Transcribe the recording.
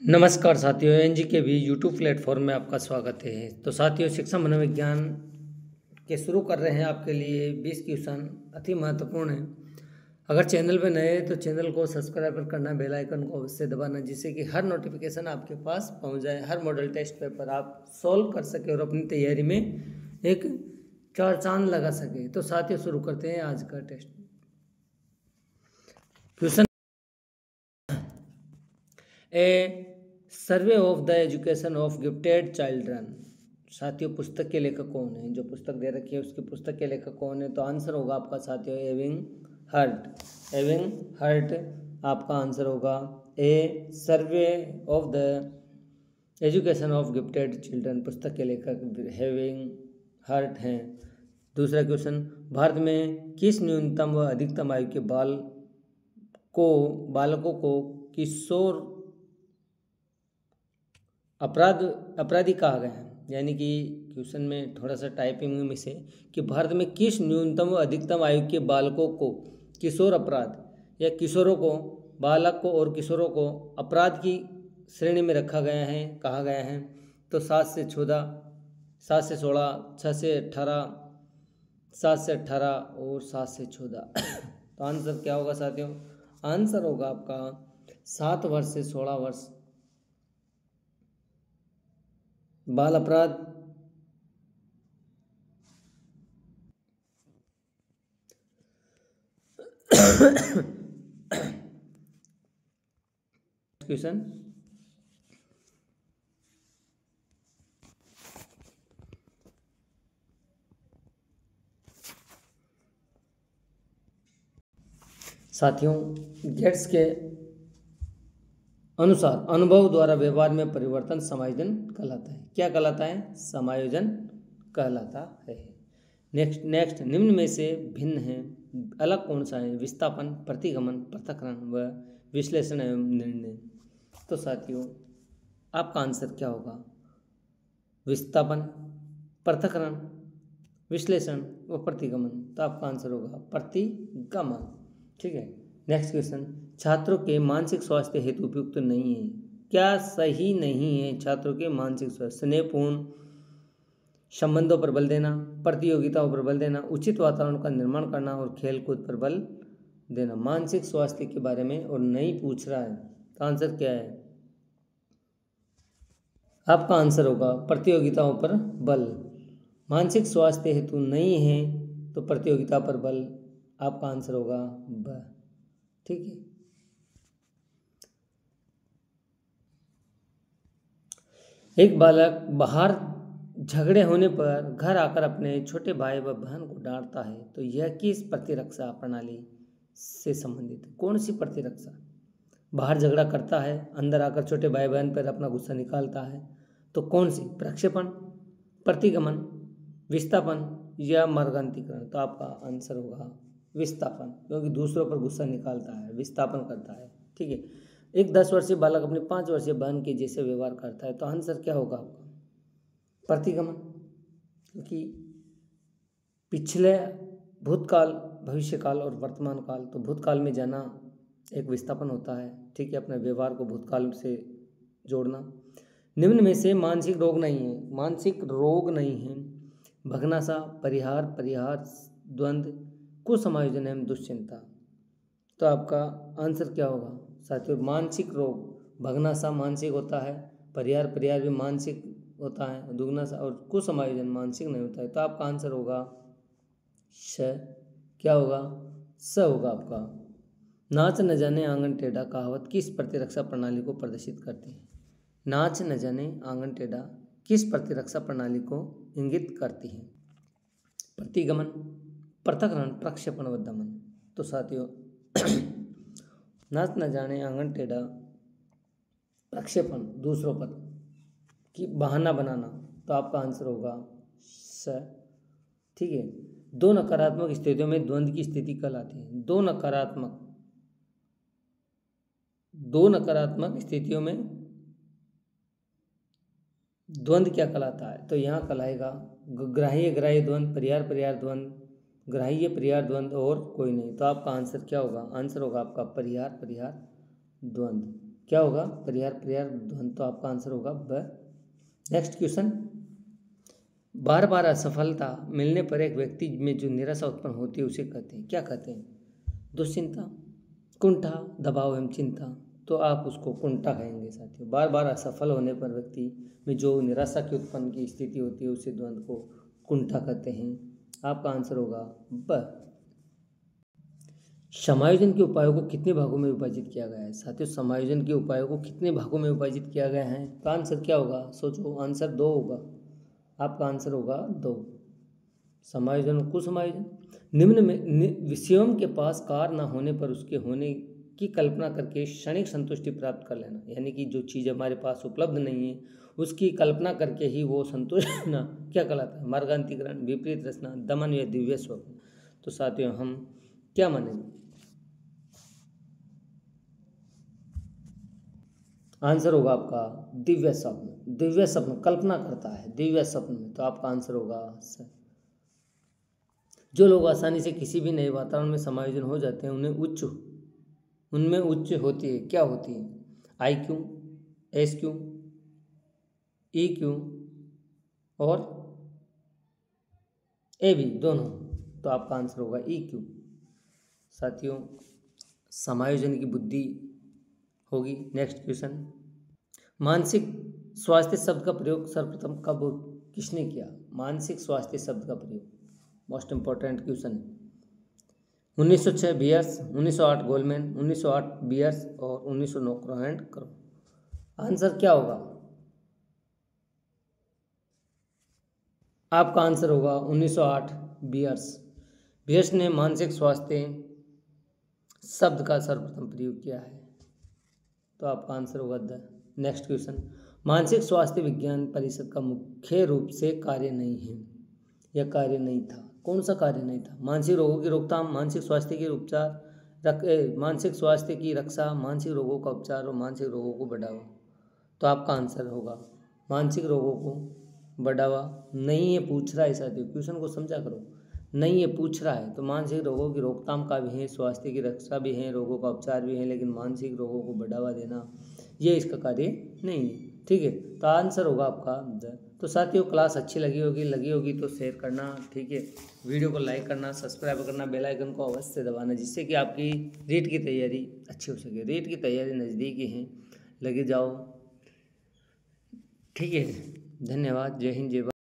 नमस्कार साथियों, एनजी के भी यूट्यूब प्लेटफॉर्म में आपका स्वागत है। तो साथियों, शिक्षा मनोविज्ञान के शुरू कर रहे हैं आपके लिए 20 क्वेश्चन अति महत्वपूर्ण है। अगर चैनल पे नए हैं तो चैनल को सब्सक्राइब करना, बेल आइकन को अवश्य दबाना, जिससे कि हर नोटिफिकेशन आपके पास पहुंच जाए, हर मॉडल टेस्ट पेपर आप सॉल्व कर सके और अपनी तैयारी में एक चार चांद लगा सके। तो साथियों, शुरू करते हैं आज का test. Question a survey of the education of gifted children. साथियों, पुस्तक के लेखक कौन है? जो पुस्तक दे रखी है उसकी पुस्तक के लेखक कौन है? तो आंसर होगा आपका साथियों एविंग हर्ट। एविंग हर्ट आपका आंसर होगा A. Survey of the education of gifted children, पुस्तक के लेखक एविंग हर्ट हैं। दूसरा क्वेश्चन, भारत में किस न्यूनतम व अधिकतम आयु के बालकों को किशोर अपराधी कहा गया है? यानी कि क्वेश्चन में थोड़ा सा टाइपिंग में से कि भारत में किस न्यूनतम व अधिकतम आयु के बालकों को किशोर अपराध या किशोरों को, बालक को और किशोरों को अपराध की श्रेणी में रखा गया है, कहा गया है? तो 7 से 14, 7 से 16, 6 से 18, 7 से 18 और 7 से 14। तो आंसर क्या होगा साथियों? आंसर होगा आपका 7 वर्ष से 16 वर्ष बाल अपराध क्वेश्चन साथियों, गेट्स के अनुसार अनुभव द्वारा व्यवहार में परिवर्तन समायोजन कहलाता है। क्या कहलाता है? समायोजन कहलाता है। नेक्स्ट निम्न में से भिन्न है, अलग कौन सा है? विस्थापन, प्रतिगमन, पृथक्करण व विश्लेषण एवं निर्णय। तो साथियों, आपका आंसर क्या होगा? विस्थापन, पृथक्करण, विश्लेषण व प्रतिगमन। तो आपका आंसर होगा प्रतिगमन। ठीक है। नेक्स्ट क्वेश्चन, छात्रों के मानसिक स्वास्थ्य हेतु उपयुक्त नहीं है। क्या सही नहीं है? छात्रों के मानसिक स्वास्थ्य, स्नेहपूर्ण संबंधों पर बल देना, प्रतियोगिताओं पर बल देना, उचित वातावरण का निर्माण करना और खेलकूद पर बल देना। मानसिक स्वास्थ्य के बारे में और नहीं पूछ रहा है, तो आंसर क्या है? आपका आंसर होगा प्रतियोगिताओं पर बल। मानसिक स्वास्थ्य हेतु नहीं है तो प्रतियोगिता पर बल, आपका आंसर होगा ब। ठीक है। एक बालक बाहर झगड़े होने पर घर आकर अपने छोटे भाई व बहन को डांटता है, तो यह किस प्रतिरक्षा प्रणाली से संबंधित है? कौन सी प्रतिरक्षा? बाहर झगड़ा करता है, अंदर आकर छोटे भाई बहन पर अपना गुस्सा निकालता है, तो कौन सी? प्रक्षेपण, प्रतिगमन, विस्थापन या मार्गांतरीकरण। तो आपका आंसर होगा विस्थापन, क्योंकि दूसरों पर गुस्सा निकालता है, विस्थापन करता है। ठीक है। एक 10 वर्षीय बालक अपनी 5 वर्षीय बहन के जैसे व्यवहार करता है, तो आंसर क्या होगा आपका? प्रतिगमन, क्योंकि पिछले भूतकाल, भविष्यकाल और वर्तमान काल, तो भूतकाल में जाना एक विस्थापन होता है। ठीक है, अपने व्यवहार को भूतकाल से जोड़ना। निम्न में से मानसिक रोग नहीं है, मानसिक रोग नहीं है भग्नाशा, परिहार, द्वंद्व, कुसमायोजन एवं दुश्चिंता। तो आपका आंसर क्या होगा साथियों? मानसिक रोग, भग्नाशा मानसिक होता है, परिहार भी मानसिक होता है, दुग्नाशा और कुसमायोजन मानसिक नहीं होता है। तो आपका आंसर होगा श। क्या होगा? स होगा आपका। नाच न जाने आंगन टेढ़ा कहावत किस प्रतिरक्षा प्रणाली को प्रदर्शित करती है? नाच न जाने आंगन टेढ़ा किस प्रतिरक्षा प्रणाली को इंगित करती है? प्रतिगमन, पृथक्करण, प्रक्षेपण व दमन। तो साथियों, नाच न जाने आंगन टेढ़ा, प्रक्षेपण, दूसरों पर कि बहाना बनाना। तो आपका आंसर होगा स। ठीक है। दो नकारात्मक स्थितियों में द्वंद्व की स्थिति कहलाती है। दो नकारात्मक स्थितियों में द्वंद्व क्या कहलाता है? तो यहाँ कहलाएगा ग्राह्य द्वंद्व, परिहार द्वंद्व, ग्राह्य परिहार द्वंद्व और कोई नहीं। तो आपका आंसर क्या होगा? आंसर होगा आपका परिहार द्वंद्व। क्या होगा? परिहार परिहार द्वंद, तो आपका आंसर होगा ब। नेक्स्ट क्वेश्चन, बार बार असफलता मिलने पर एक व्यक्ति में जो निराशा उत्पन्न होती है उसे कहते हैं, क्या कहते हैं? दुश्चिंता, कुंठा, दबाव एवं चिंता, तो आप उसको कुंठा कहेंगे साथियों। बार बार असफल होने पर व्यक्ति में जो निराशा की उत्पन्न की स्थिति होती है उसे द्वंद्व को कुंठा कहते हैं। आपका आंसर होगा ब। समायोजन के उपायों को कितने भागों में विभाजित किया गया है? साथियों, समायोजन के उपायों को कितने भागों में विभाजित किया गया है? तो आंसर क्या होगा? सोचो, आंसर 2 होगा। आपका आंसर होगा 2। समायोजन और कुसमायोजन। निम्न में विषयों के पास कार्य न होने पर उसके होने की कल्पना करके क्षणिक संतुष्टि प्राप्त कर लेना, यानी कि जो चीज़ हमारे पास उपलब्ध नहीं है उसकी कल्पना करके ही वो संतुष्ट होना क्या कहलाता है? मार्गांतरीकरण, विपरीत रचना, दमन या दिव्य स्वप्न। तो साथियों हम क्या मानेंगे? आंसर होगा आपका दिव्य स्वप्न। दिव्य स्वप्न कल्पना करता है दिव्य स्वप्न में, तो आपका आंसर होगा स। जो लोग आसानी से किसी भी नए वातावरण में समायोजन हो जाते हैं उनमें उच्च होती है, क्या होती है? IQ, SQ, EQ और AB दोनों, तो आपका आंसर होगा EQ। साथियों, समायोजन की बुद्धि होगी। नेक्स्ट क्वेश्चन, मानसिक स्वास्थ्य शब्द का प्रयोग सर्वप्रथम कब किसने किया? मानसिक स्वास्थ्य शब्द का प्रयोग मोस्ट इंपॉर्टेंट क्वेश्चन है। 1906 बियर्स, 1908 गोलमैन, 1908 बियर्स और 1909 क्रो एंड क्रो। आंसर क्या होगा? आपका आंसर होगा 1908 बियर्स। बियर्स ने मानसिक स्वास्थ्य शब्द का सर्वप्रथम प्रयोग किया है, तो आपका आंसर होगा द। नेक्स्ट क्वेश्चन, मानसिक स्वास्थ्य विज्ञान परिषद का मुख्य रूप से कार्य नहीं है या कार्य नहीं था? कौन सा कार्य नहीं था? मानसिक रोगों की रोकथाम, मानसिक स्वास्थ्य के उपचार, मानसिक स्वास्थ्य की रक्षा, मानसिक रोगों का उपचार और मानसिक रोगों को बढ़ावा। तो आपका आंसर होगा मानसिक रोगों को बढ़ावा। नहीं ये पूछ रहा है साथियों, क्वेश्चन को समझा करो। नहीं ये पूछ रहा है, तो मानसिक रोगों की रोकथाम का भी है, स्वास्थ्य की रक्षा भी है, रोगों का उपचार भी है, लेकिन मानसिक रोगों को बढ़ावा देना ये इसका कार्य नहीं है। ठीक है, तो आंसर होगा आपका द। तो साथियों, क्लास अच्छी लगी होगी तो शेयर करना, ठीक है। वीडियो को लाइक करना, सब्सक्राइब करना, बेल आइकन को अवश्य दबाना, जिससे कि आपकी रीट की तैयारी अच्छी हो सके। रीट की तैयारी नज़दीकी है, लगे जाओ। ठीक है, धन्यवाद। जय हिंद, जय भारत।